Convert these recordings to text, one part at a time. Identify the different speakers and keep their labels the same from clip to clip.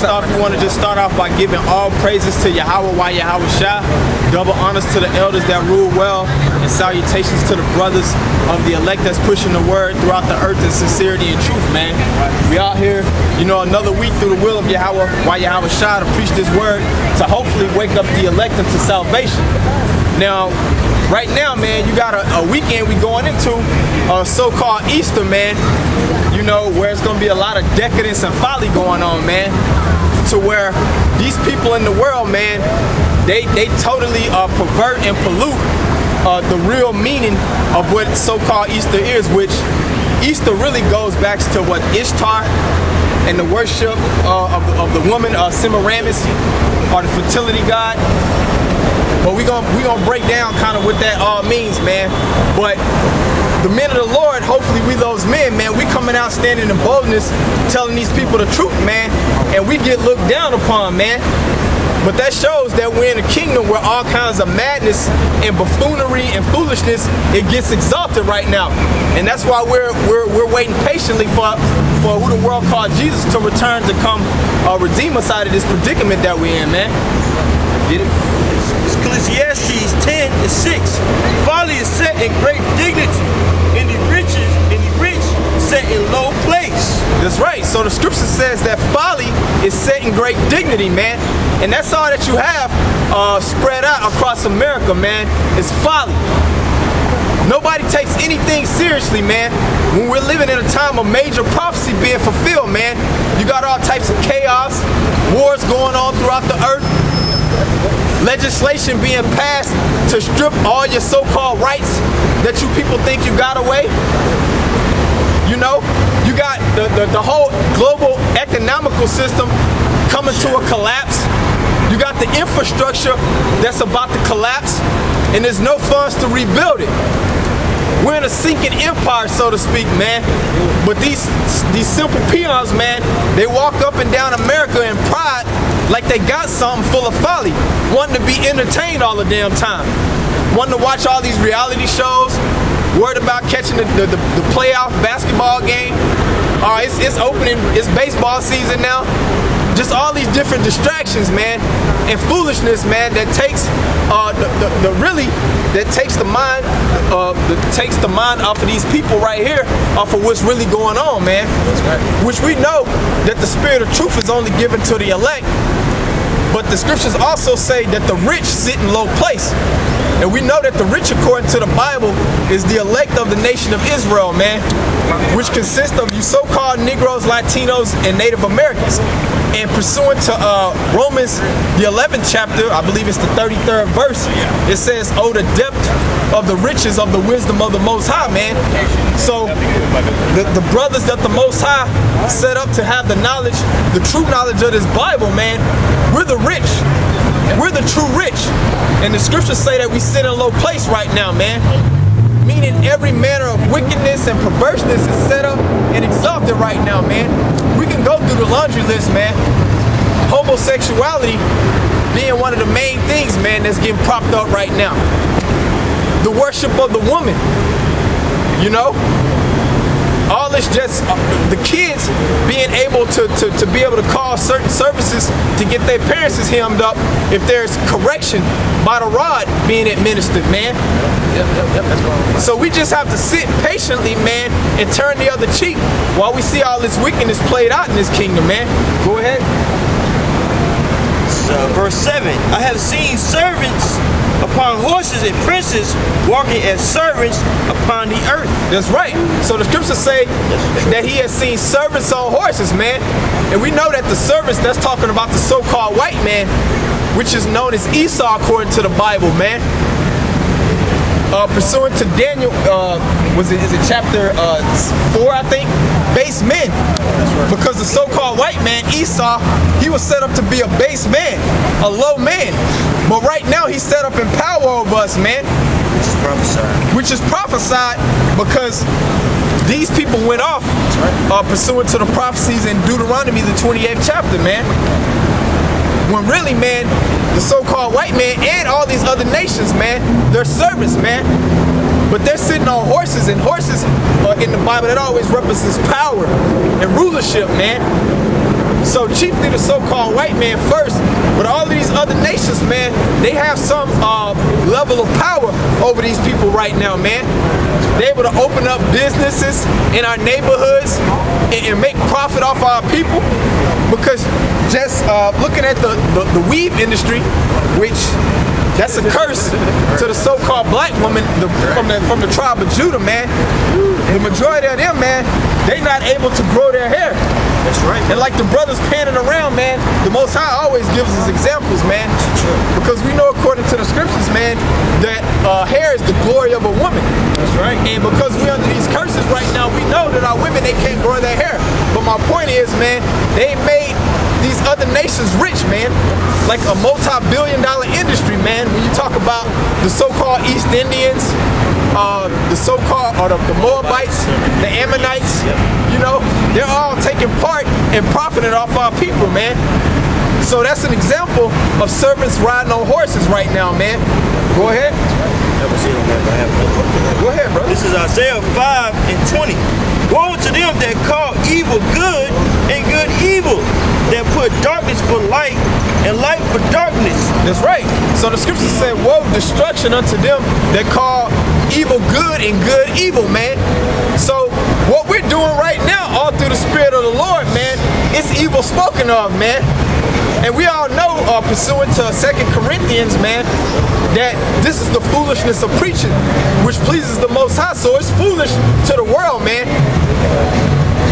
Speaker 1: First off, we want to just start off by giving all praises to Yahweh, why Yahweh Shah, double honors to the elders that rule well, and salutations to the brothers of the elect that's pushing the word throughout the earth in sincerity and truth, man. We out here, you know, another week through the will of Yahweh, why Yahweh Shah, to preach this word, to hopefully wake up the elect into salvation. Now, right now, man, you got a weekend we going into, so-called Easter, man, you know, where it's going to be a lot of decadence and folly going on, man, to where these people in the world, man, they totally pervert and pollute the real meaning of what so-called Easter is, which Easter really goes back to what Ishtar and the worship of the woman, Semiramis, or the fertility god. But we gonna break down kind of what that all means, man. But the men of the Lord, hopefully we those men, man, we coming out standing in boldness, telling these people the truth, man, and we get looked down upon, man. But that shows that we're in a kingdom where all kinds of madness and buffoonery and foolishness, it gets exalted right now. And that's why we're waiting patiently for who the world called Jesus to return to come redeem us out of this predicament that we're in, man. Get it?
Speaker 2: Ecclesiastes 10:6. Folly is set in great dignity, and the rich set in low place.
Speaker 1: That's right. So the scripture says that folly is set in great dignity, man. And that's all that you have spread out across America, man, is folly. Nobody takes anything seriously, man. When we're living in a time of major prophecy being fulfilled, man, you got all types of chaos, wars going on throughout the earth, legislation being passed to strip all your so-called rights that you people think you got away. You know, you got the whole global economical system coming to a collapse. You got the infrastructure that's about to collapse, and there's no funds to rebuild it. We're in a sinking empire, so to speak, man. But these simple peons, man, they walk up and down America in pride like they got something full of folly, wanting to be entertained all the damn time, wanting to watch all these reality shows, worried about catching the playoff basketball game. It's opening, it's baseball season now. Just all these different distractions, man, and foolishness, man, that takes the mind off of these people right here, off of what's really going on, man. That's right. Which we know that the spirit of truth is only given to the elect. But the scriptures also say that the rich sit in low place. And we know that the rich, according to the Bible, is the elect of the nation of Israel, man, which consists of you so-called Negroes, Latinos, and Native Americans. And pursuant to Romans, the 11th chapter, I believe it's the 33rd verse, it says, oh, the depth of the riches of the wisdom of the Most High, man. So the brothers that the Most High set up to have the knowledge, the true knowledge of this Bible, man, we're the rich. We're the true rich. And the scriptures say that we sit in a low place right now, man. Meaning every manner of wickedness and perverseness is set up and exalted right now, man. We can go through the laundry list, man. Homosexuality being one of the main things, man, that's getting propped up right now. The worship of the woman, you know? All this just, the kids being able to be able to call certain services to get their parents hemmed up if there's correction by the rod being administered, man. Yep. So we just have to sit patiently, man, and turn the other cheek while we see all this wickedness played out in this kingdom, man. Go ahead.
Speaker 2: Verse 7, I have seen servants upon horses and princes walking as servants upon the earth.
Speaker 1: That's right. So the scriptures say that he has seen servants on horses, man. And we know that the servants, that's talking about the so-called white man, which is known as Esau according to the Bible, man. Pursuant to Daniel, is it chapter 4, I think? Base men. Right. Because the so-called white man, Esau, he was set up to be a base man, a low man. But right now he's set up in power over us, man.
Speaker 2: Which is prophesied.
Speaker 1: Which is prophesied because these people went off pursuant to the prophecies in Deuteronomy, the 28th chapter, man. When really, man, the so-called white man and all these other nations, man, they're servants, man. But they're sitting on horses, and horses in the Bible, that always represents power and rulership, man. So chiefly the so-called white man first, but all of these other nations, man, they have some level of power over these people right now, man. They're able to open up businesses in our neighborhoods and make profit off our people, because just looking at the weave industry, which that's a curse to the so-called black woman from the tribe of Judah, man. The majority of them, man, they not able to grow their hair.
Speaker 2: That's right.
Speaker 1: And like the brothers panning around, man, the Most High always gives us examples, man. Because we know according to the scriptures, man, that hair is the glory of a woman.
Speaker 2: That's right.
Speaker 1: And because we're under these curses right now, we know that our women, they can't grow their hair. But my point is, man, they made these other nations rich, man. Like a multi-billion-dollar industry, man. When you talk about the so-called East Indians, the so-called, or the Moabites, the Ammonites, you know, they're all taking part and profiting off our people, man. So that's an example of servants riding on horses right now, man. Go ahead.
Speaker 2: Never seen on that.
Speaker 1: Go ahead, bro.
Speaker 2: This is Isaiah 5:20. Woe to them that call evil good and good evil, that put darkness for light and light for darkness.
Speaker 1: That's right. So the scripture said, woe, destruction unto them that call evil good and good evil, man. So what we're doing right now, all through the Spirit of the Lord, man, it's evil spoken of, man. And we all know, pursuant to 2 Corinthians, man, that this is the foolishness of preaching, which pleases the Most High. So it's foolish to the world, man.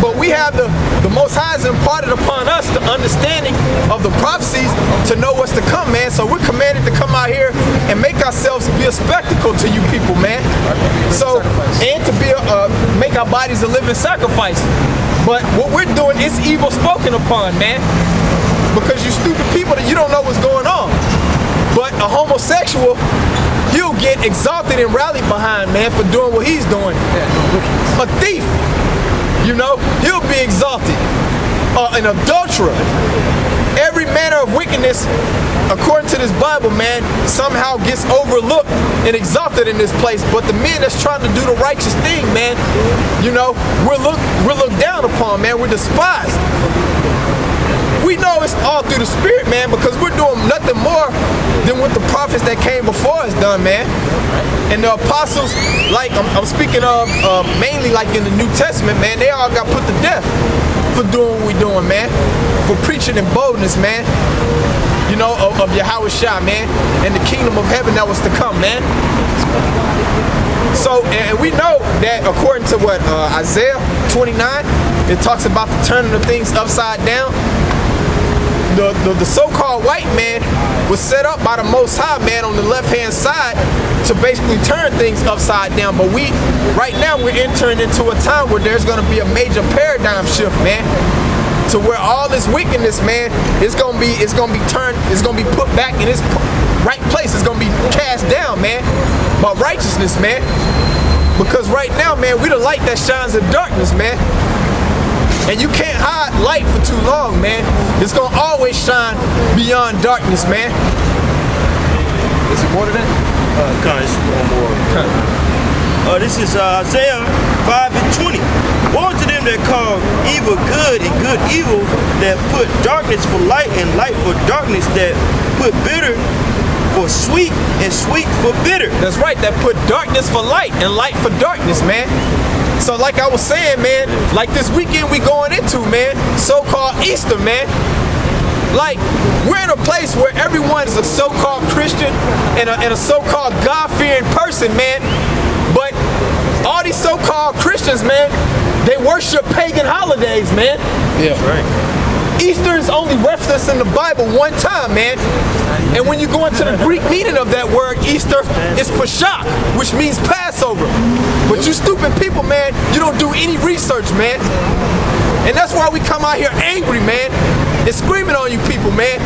Speaker 1: But we have the Most High has imparted upon us the understanding of the prophecies to know what's to come, man. So we're commanded to come out here and make ourselves be a spectacle to you people, man. So, and to be make our bodies a living sacrifice. But what we're doing is evil spoken upon, man. Because you stupid people that you don't know what's going on. But a homosexual, he'll get exalted and rallied behind, man, for doing what he's doing. A thief, you know, he'll be exalted. An adulterer. Every manner of wickedness, according to this Bible, man, somehow gets overlooked and exalted in this place. But the men that's trying to do the righteous thing, man, you know, we're looked down upon, man. We're despised. We know it's all through the Spirit, man, because we're doing nothing more than what the prophets that came before us done, man. And the apostles, like I'm speaking of mainly like in the New Testament, man, they all got put to death for doing what we're doing, man. For preaching in boldness, man. You know, of Yahweh Shah, man. And the kingdom of heaven that was to come, man. So, and we know that according to what, Isaiah 29, it talks about the turning of things upside down. The so-called white man was set up by the Most High, man, on the left-hand side to basically turn things upside down. But right now, we're entering into a time where there's going to be a major paradigm shift, man, to where all this wickedness, man, it's going to be turned, it's going to be put back in its right place. It's going to be cast down, man, by righteousness, man. Because right now, man, we the light that shines in darkness, man. And you can't hide light for too long, man. It's gonna always shine beyond darkness, man. Is it more than that?
Speaker 2: It's one more. This is Isaiah 5:20. Woe to them that call evil good and good evil, that put darkness for light and light for darkness, that put bitter for sweet and sweet for bitter.
Speaker 1: That's right, that put darkness for light and light for darkness, man. So like I was saying, man, like this weekend we going into, man, so-called Easter, man. Like, we're in a place where everyone is a so-called Christian and a so-called God-fearing person, man. But all these so-called Christians, man, they worship pagan holidays, man.
Speaker 2: Yeah, right.
Speaker 1: Easter is only referenced in the Bible one time, man. And when you go into the Greek meaning of that word, Easter, it's Pesach, which means Passover. But you stupid people, man, you don't do any research, man. And that's why we come out here angry, man, and screaming on you people, man.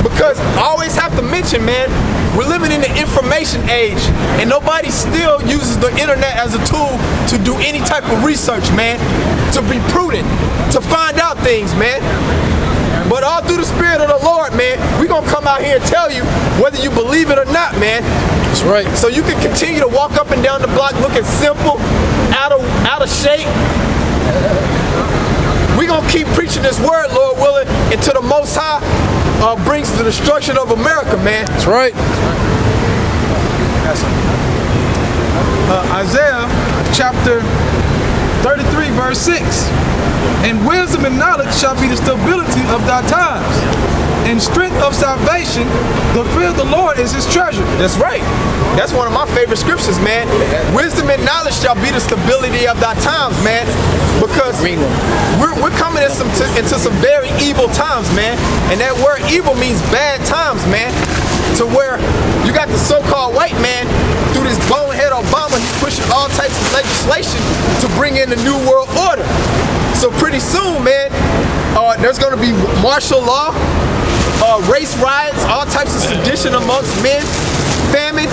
Speaker 1: Because I always have to mention, man, we're living in the information age, and nobody still uses the internet as a tool to do any type of research, man, to be prudent, to find out things, man. But all through the Spirit of the Lord, man, we're going to come out here and tell you whether you believe it or not, man. That's right. So you can continue to walk up and down the block looking simple, out of shape. We're gonna keep preaching this word, Lord willing, until the Most High brings the destruction of America, man.
Speaker 3: That's right.
Speaker 4: Isaiah chapter 33 verse 6. And wisdom and knowledge shall be the stability of thy times. And strength of salvation, the fear of the Lord is his treasure.
Speaker 1: That's right. That's one of my favorite scriptures, man. Wisdom and knowledge shall be the stability of thy times, man. Because we're coming into some very evil times, man. And that word evil means bad times, man. To where you got the so-called white man through this bonehead Obama, he's pushing all types of legislation to bring in the new world order. So pretty soon, man, there's going to be martial law, race riots, all types of sedition amongst men, famine,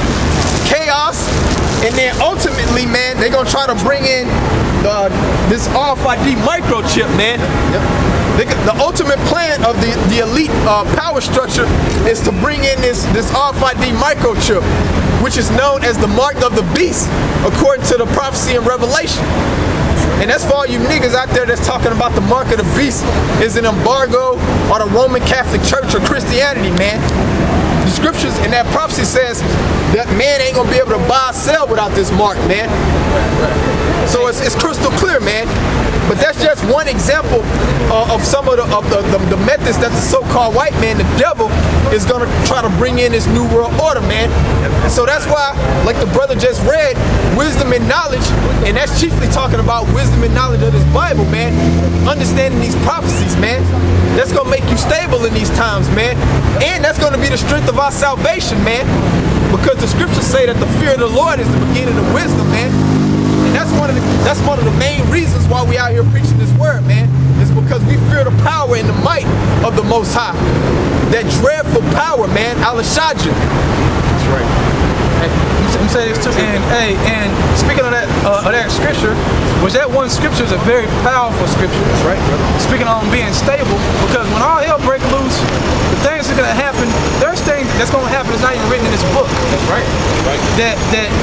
Speaker 1: chaos, and then ultimately, man, they're going to try to bring in this RFID microchip, man. The ultimate plan of the elite power structure is to bring in this RFID microchip, which is known as the mark of the beast, according to the prophecy in Revelation. And that's for all you niggas out there that's talking about the mark of the beast is an embargo on the Roman Catholic Church or Christianity, man. The scriptures in that prophecy says that man ain't gonna be able to buy or sell without this mark, man. So it's crystal clear, man. But that's just one example of some of the methods that the so-called white man, the devil, is gonna try to bring in this new world order, man. And so that's why, like the brother just read, wisdom and knowledge, and that's chiefly talking about wisdom and knowledge of this Bible, man. Understanding these prophecies, man. That's gonna make you stable in these times, man. And that's gonna be the strength of our salvation, man. Because the scriptures say that the fear of the Lord is the beginning of wisdom, man. And that's one of the main reasons why we out here preaching this word, man. It's because we fear the power and the might of the Most High. That dreadful power, man. Al-Shadja.
Speaker 4: That's right. Hey, I'm saying this too, and speaking of that scripture, which that one scripture is a very powerful scripture. That's right, brother. Speaking on being stable, because when all hell breaks loose, the things that are gonna happen, there's things that's gonna happen that's not even written in this book. That's right. Right. That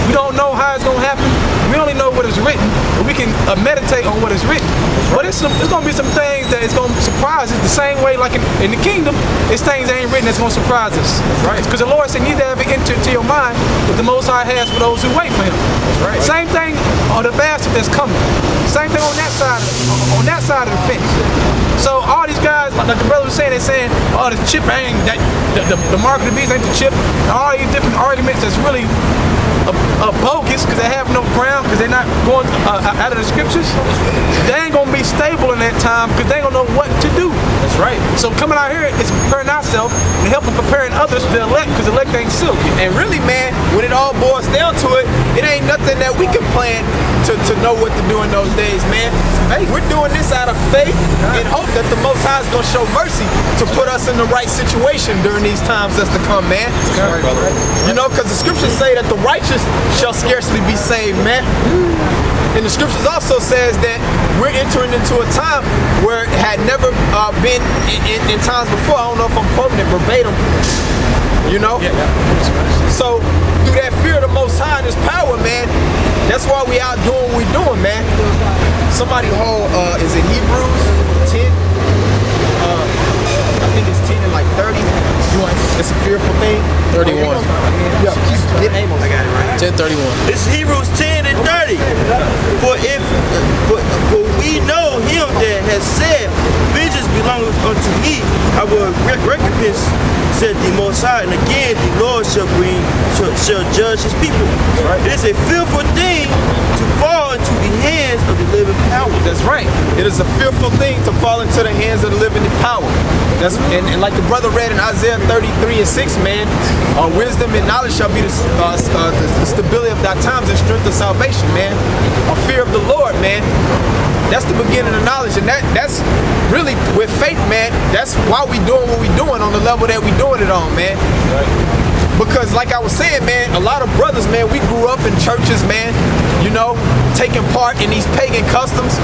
Speaker 4: we don't know how it's gonna happen. We only know what is written, but we can meditate on what is written. But it's gonna be some things that it's gonna surprise us the same way, like in the kingdom, it's things that ain't written that's gonna surprise us. That's right. Because the Lord said, neither have it entered into your mind what the Most High has for those who wait for Him. That's right. Same thing on the bastard that's coming. Same thing on that side of the fence. So all these guys, like the brother was saying, they're saying, oh, the chip ain't that, the mark of the beast ain't the chip. And all these different arguments that's really bogus because they have no ground, because they're not going out of the scriptures. They ain't gonna be stable in that time because they ain't gonna know what to do. That's right. So coming out here is preparing ourselves and helping preparing others to elect, because elect ain't silky.
Speaker 1: And really, man, when it all boils down to it, it ain't nothing that we can plan to know what to do in those days, man. Hey, we're doing this out of faith and hope that the Most High is gonna show mercy to put us in the right situation during these times that's to come, man.
Speaker 4: Right.
Speaker 1: You know, because the scriptures say that the righteous shall scarcely be saved, man. And the scriptures also says that we're entering into a time where it had never been in times before. I don't know if I'm quoting it verbatim, you know? Yeah. So through that fear of the Most High and His power, man, that's why we out doing what we doing, man. Somebody hold, is it Hebrews 10? I think it's 10 and like 30. It's a fearful thing.
Speaker 3: 31.
Speaker 1: Yeah, I got it right.
Speaker 3: 10:31.
Speaker 2: It's Hebrews 10 and 30. For we know Him that has said, vengeance belongeth unto me, I will recompense, said the Most High. And again, the Lord shall judge His people. Right. It is a fearful thing to fall into the hands of the living power.
Speaker 1: That's right. It is a fearful thing to fall into the hands of the living power. And like the brother read in Isaiah 33 and 6, man, wisdom and knowledge shall be the stability of thy times and strength of salvation, man. A fear of the Lord, man. That's the beginning of knowledge, and that's really with faith, man. That's why we doing what we doing on the level that we doing it on, man. Right. Because like I was saying, man, a lot of brothers, man, we grew up in churches, man, you know, taking part in these pagan customs.